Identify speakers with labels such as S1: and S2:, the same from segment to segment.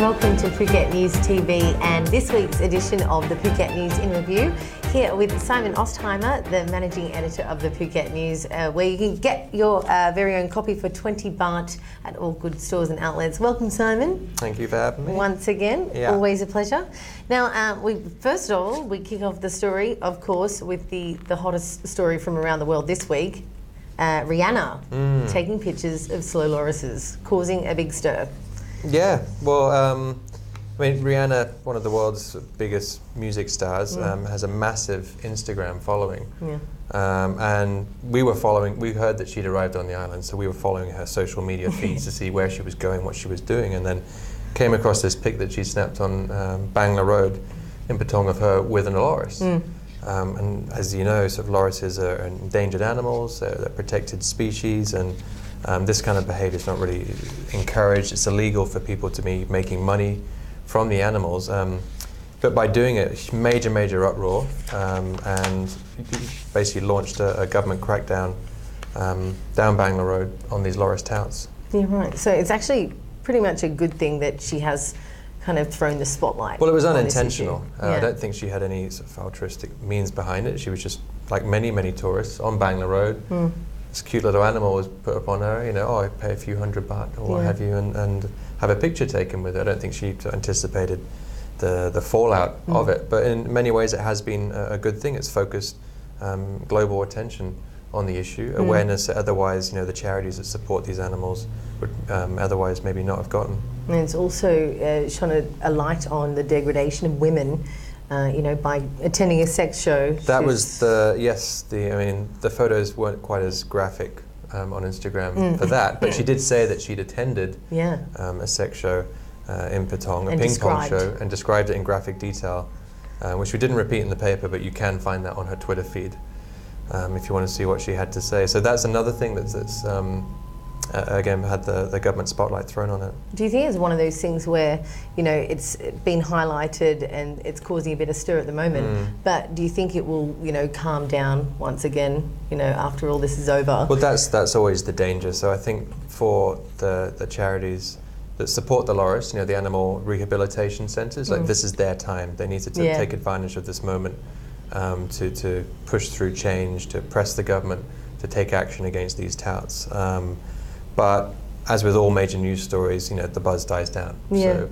S1: Welcome to Phuket News TV and this week's edition of the Phuket News in Review. Here with Simon Ostheimer, the managing editor of the Phuket News, where you can get your very own copy for 20 baht at all good stores and outlets. Welcome, Simon.
S2: Thank you for having me.
S1: Once again, always a pleasure. Now, first of all, we kick off the story, of course, with the hottest story from around the world this week. Rihanna taking pictures of slow lorises, causing a big stir.
S2: Yeah, well, I mean, Rihanna, one of the world's biggest music stars, has a massive Instagram following.
S1: Yeah.
S2: And we heard that she'd arrived on the island, so we were following her social media feeds to see where she was going, what she was doing, and then came across this pic that she snapped on Bangla Road in Patong of her with an loris. And as you know, sort of lorises are endangered animals, they're protected species, and this kind of behavior is not really encouraged. It's illegal for people to be making money from the animals. But by doing it, major uproar, and basically launched a government crackdown down Bangla Road on these loris touts.
S1: Yeah, right. So it's actually pretty much a good thing that she has kind of thrown the spotlight.
S2: Well, it was unintentional. I don't think she had any sort of altruistic means behind it. She was just, like many tourists, on Bangla Road. This cute little animal was put upon her, you know, I pay a few hundred baht or what have you, and have a picture taken with it. I don't think she anticipated the fallout of it, but in many ways it has been a good thing. It's focused global attention on the issue, awareness that otherwise, you know, the charities that support these animals would otherwise maybe not have gotten.
S1: And it's also shone a light on the degradation of women, you know, by attending a sex show.
S2: That was I mean, the photos weren't quite as graphic on Instagram for that, but she did say that she'd attended a sex show in Patong, a ping pong show, and described it in graphic detail, which we didn't repeat in the paper, but you can find that on her Twitter feed if you want to see what she had to say. So that's another thing that's again had the government spotlight thrown on it. Do
S1: you think it's one of those things where, you know, it's been highlighted and it's causing a bit of stir at the moment, but do you think it will, you know, calm down once again, you know, after all this is over?
S2: Well, that's always the danger. So I think for the charities that support the loris, you know, the animal rehabilitation centres, like this is their time. They need to take advantage of this moment to push through change, to press the government to take action against these touts. But as with all major news stories, you know, the buzz dies down. So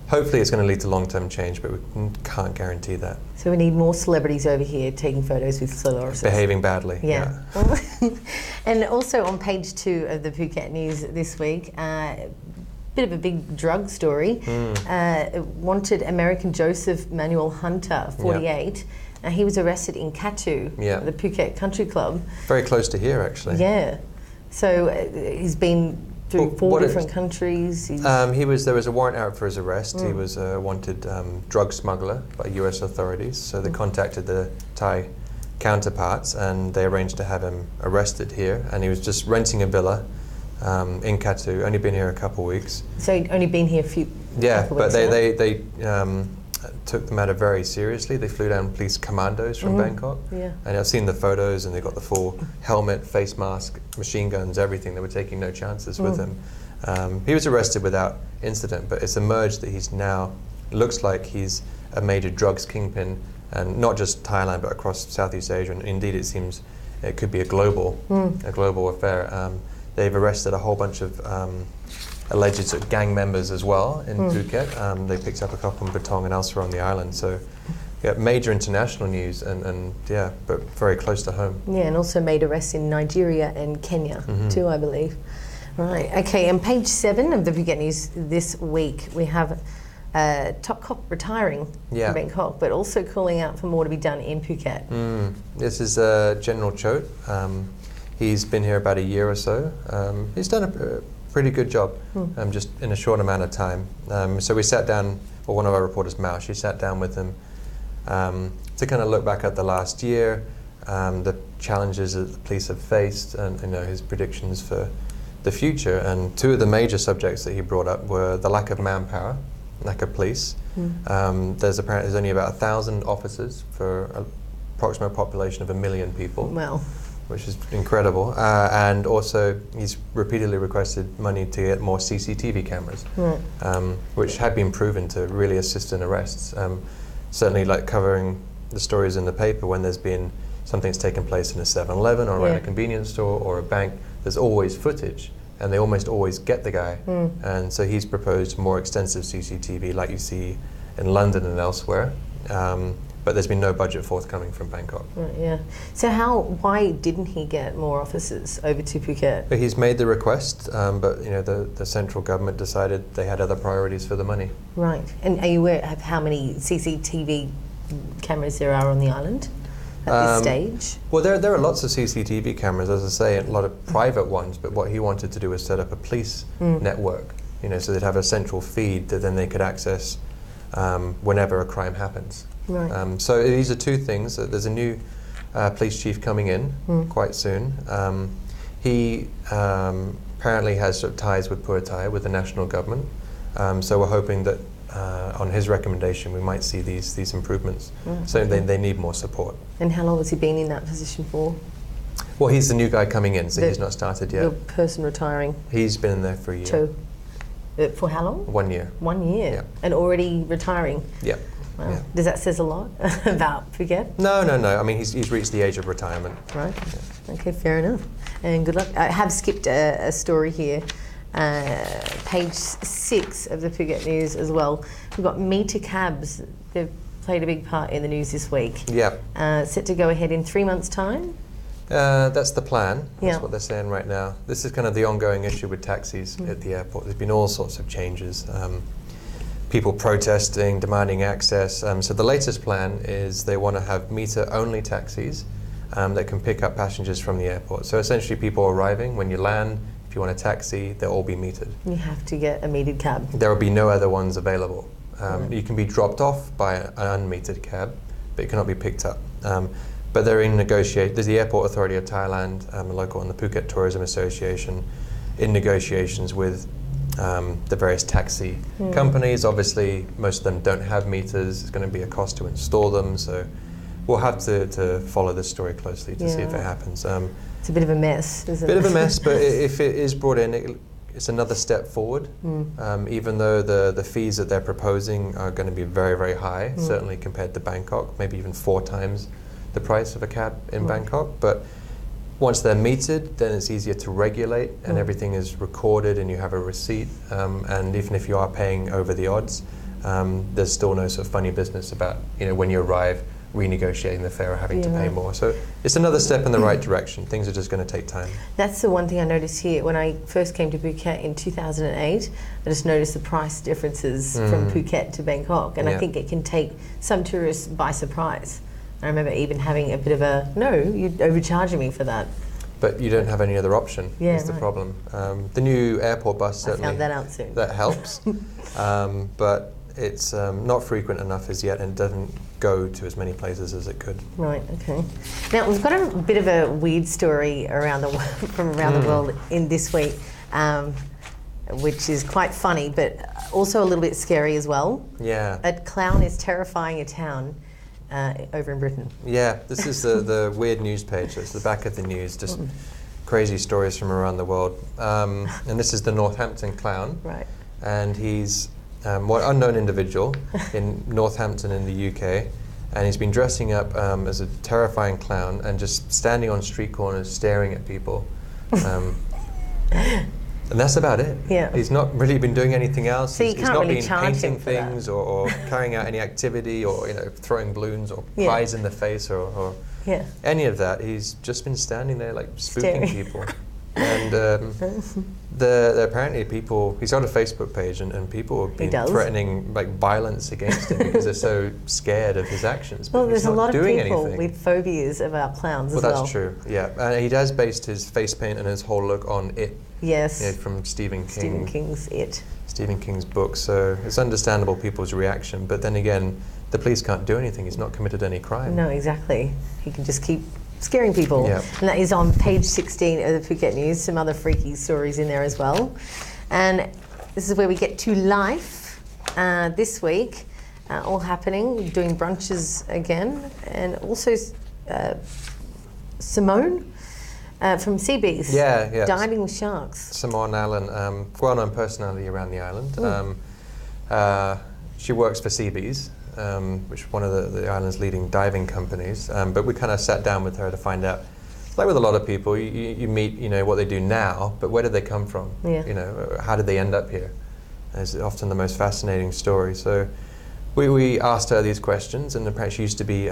S2: hopefully it's going to lead to long-term change, but we can't guarantee that.
S1: So we need more celebrities over here taking photos with slow lorises.
S2: Behaving badly. Yeah.
S1: And also on page 2 of the Phuket News this week, bit of a big drug story. Wanted American Joseph Manuel Hunter, 48. He was arrested in Katu, the Phuket Country Club.
S2: Very close to here, actually.
S1: Yeah. So he's been through 4 different countries.
S2: There was a warrant out for his arrest. He was a wanted drug smuggler by US authorities. So they contacted the Thai counterparts and they arranged to have him arrested here. And he was just renting a villa in Katu, only been here a couple of weeks.
S1: So he'd only been here a few
S2: but they took the matter very seriously. They flew down police commandos from Bangkok. And I've seen the photos and they got the full helmet, face mask, machine guns, everything. They were taking no chances with him. He was arrested without incident, but it's emerged that looks like he's a major drugs kingpin, and not just Thailand, but across Southeast Asia. And indeed it seems it could be a global affair. They've arrested a whole bunch of alleged sort of gang members as well in Phuket. They picked up a couple in Patong and elsewhere on the island. So, major international news but very close to home. Yeah,
S1: and also made arrests in Nigeria and Kenya too, I believe. Right. Okay. On page 7 of the Phuket News this week, we have top cop retiring from Bangkok, but also calling out for more to be done in Phuket.
S2: This is General Chot. He's been here about a year or so. He's done a pretty good job, just in a short amount of time. So we sat down, or one of our reporters, Mao, she sat down with him to kind of look back at the last year, the challenges that the police have faced, and his predictions for the future. And 2 of the major subjects that he brought up were the lack of manpower, lack of police. There's only about 1,000 officers for an approximate population of 1 million people.
S1: Well.
S2: which is incredible. And also, he's repeatedly requested money to get more CCTV cameras, which had been proven to really assist in arrests. Certainly, like covering the stories in the paper when there's been something that's taken place in a 7-Eleven or around a convenience store or a bank, there's always footage, and they almost always get the guy. And so he's proposed more extensive CCTV, like you see in London and elsewhere. But there's been no budget forthcoming from Bangkok.
S1: Right, so why didn't he get more officers over to Phuket?
S2: He's made the request, but the central government decided they had other priorities for the money.
S1: Right. And are you aware of how many CCTV cameras there are on the island at this stage?
S2: Well, there are lots of CCTV cameras, as I say, a lot of private ones, but what he wanted to do was set up a police network, so they'd have a central feed that then they could access whenever a crime happens.
S1: Right.
S2: So these are two things. There's a new police chief coming in quite soon. He apparently has sort of ties with Phua Thai, with the national government. So we're hoping that on his recommendation we might see these improvements. So they need more support.
S1: And how long has he been in that position for?
S2: Well, he's the new guy coming in, so he's not started yet.
S1: The person retiring?
S2: He's been in there for a year.
S1: For how long?
S2: 1 year.
S1: 1 year?
S2: Yeah.
S1: And already retiring?
S2: Yeah.
S1: Wow.
S2: Yeah.
S1: Does that says a lot about Phuket?
S2: No. I mean, he's reached the age of retirement.
S1: Right. Yeah. Okay, fair enough. And good luck. I have skipped a story here. Page 6 of the Phuket News as well. We've got meter cabs. They've played a big part in the news this week.
S2: Yeah.
S1: Set to go ahead in 3 months' time?
S2: That's the plan. That's what they're saying right now. This is kind of the ongoing issue with taxis at the airport. There's been all sorts of changes. People protesting, demanding access. So the latest plan is they want to have meter-only taxis that can pick up passengers from the airport. So essentially people arriving, when you land, if you want a taxi, they'll all be metered.
S1: You have to get a metered cab.
S2: There will be no other ones available. You can be dropped off by an unmetered cab, but you cannot be picked up. But they're in there's the Airport Authority of Thailand, a local, and the Phuket Tourism Association in negotiations with the various taxi companies. Obviously, most of them don't have meters. It's going to be a cost to install them, so we'll have to follow this story closely to see if it happens.
S1: It's a bit of a mess, isn't it?
S2: Bit of a mess, but if it is brought in, it's another step forward. Even though the fees that they're proposing are going to be very, very high, certainly compared to Bangkok, maybe even 4 times the price of a cab in Bangkok. But once they're metered, then it's easier to regulate, and everything is recorded, and you have a receipt. And even if you are paying over the odds, there's still no sort of funny business about when you arrive, renegotiating the fare or having to pay more. So it's another step in the right direction. Things are just going to take time.
S1: That's the one thing I noticed here. When I first came to Phuket in 2008, I just noticed the price differences from Phuket to Bangkok, and I think it can take some tourists by surprise. I remember even having a bit of a, no, you're overcharging me for that.
S2: But you don't have any other option, is the problem. The new airport bus certainly,
S1: I found that out soon.
S2: That helps, but it's not frequent enough as yet, and it doesn't go to as many places as it could.
S1: Right, okay. Now, we've got a bit of a weird story around the from around the world in this week, which is quite funny, but also a little bit scary as well.
S2: Yeah.
S1: A clown is terrifying a town over in Britain.
S2: Yeah, this is the weird news page. So it's the back of the news, just crazy stories from around the world. And this is the Northampton clown.
S1: Right.
S2: And he's one unknown individual in Northampton in the UK. And he's been dressing up as a terrifying clown and just standing on street corners staring at people. And that's about it.
S1: Yeah.
S2: He's not really been doing anything else.
S1: So
S2: he's
S1: can't
S2: not
S1: really
S2: been
S1: charge
S2: painting
S1: him for
S2: things or carrying out any activity or throwing balloons or pies in the face or any of that. He's just been standing there like spooking people. And apparently people, he's got a Facebook page and people have been threatening like violence against him because they're so scared of his actions.
S1: Well, there's a lot of people
S2: anything.
S1: with phobias about clowns as well.
S2: Well, that's true, yeah. And he has based his face paint and his whole look on It.
S1: Yes.
S2: From Stephen King.
S1: Stephen King's It.
S2: Stephen King's book. So it's understandable people's reaction, but then again, the police can't do anything. He's not committed any crime.
S1: No, exactly. He can just keep scaring people.
S2: Yep.
S1: And that is on page 16 of the Phuket News. Some other freaky stories in there as well. And this is where we get to life this week. All happening, doing brunches again. And also Simone From sea bees.
S2: Yeah.
S1: Diving with sharks.
S2: Samoan Island, well-known personality around the island. She works for Sea Bees, which is one of the island's leading diving companies. But we kind of sat down with her to find out, like with a lot of people, you meet, what they do now, but where did they come from?
S1: Yeah.
S2: How did they end up here? It's often the most fascinating story. So we asked her these questions, and apparently she used to be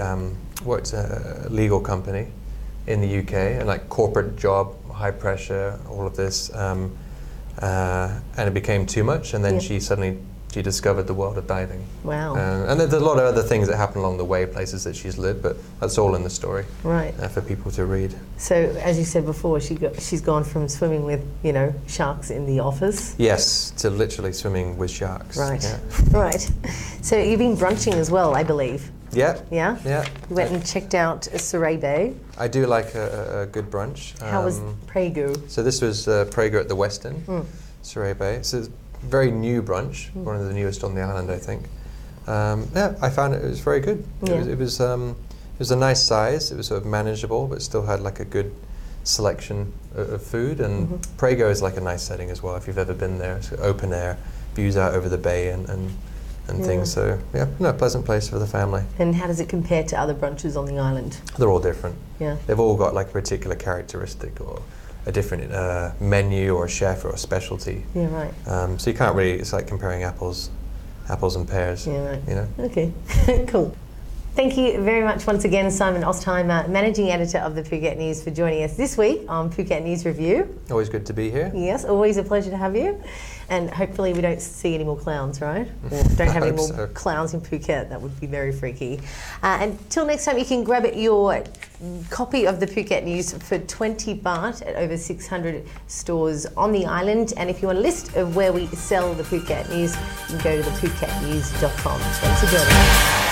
S2: worked a legal company in the UK, and like corporate job, high pressure, all of this, and it became too much, and then she discovered the world of diving.
S1: Wow.
S2: And there's a lot of other things that happen along the way, places that she's lived, but that's all in the story.
S1: Right.
S2: For people to read.
S1: So, as you said before, she's gone from swimming with, sharks in the office.
S2: Yes, to literally swimming with sharks.
S1: Right.
S2: Yeah.
S1: Right. So you've been brunching as well, I believe.
S2: Yeah.
S1: Yeah?
S2: Yeah.
S1: You went and checked out Surrey Bay.
S2: I do like a good brunch.
S1: How was Prego?
S2: So this was Prego at the Westin, Surrey Bay. So it's a very new brunch, one of the newest on the island, I think. I found it was very good. It was a nice size. It was sort of manageable, but still had like a good selection of food. And Prego is like a nice setting as well. If you've ever been there, it's open air, views out over the bay and things. So pleasant place for the family.
S1: And how does it compare to other brunches on the island?
S2: They're all different.
S1: Yeah.
S2: They've all got like a particular characteristic or a different menu or a chef or a specialty.
S1: Yeah, right.
S2: So you can't really, it's like comparing apples and pears.
S1: Yeah, right. Okay, cool. Thank you very much once again, Simon Ostheimer, Managing Editor of the Phuket News, for joining us this week on Phuket News Review.
S2: Always good to be here.
S1: Yes, always a pleasure to have you. And hopefully we don't see any more clowns, right? Or don't have any more clowns in Phuket. That would be very freaky. Until next time, you can grab your copy of the Phuket News for 20 baht at over 600 stores on the island. And if you want a list of where we sell the Phuket News, you can go to thephuket.news.com. Thanks for joining us.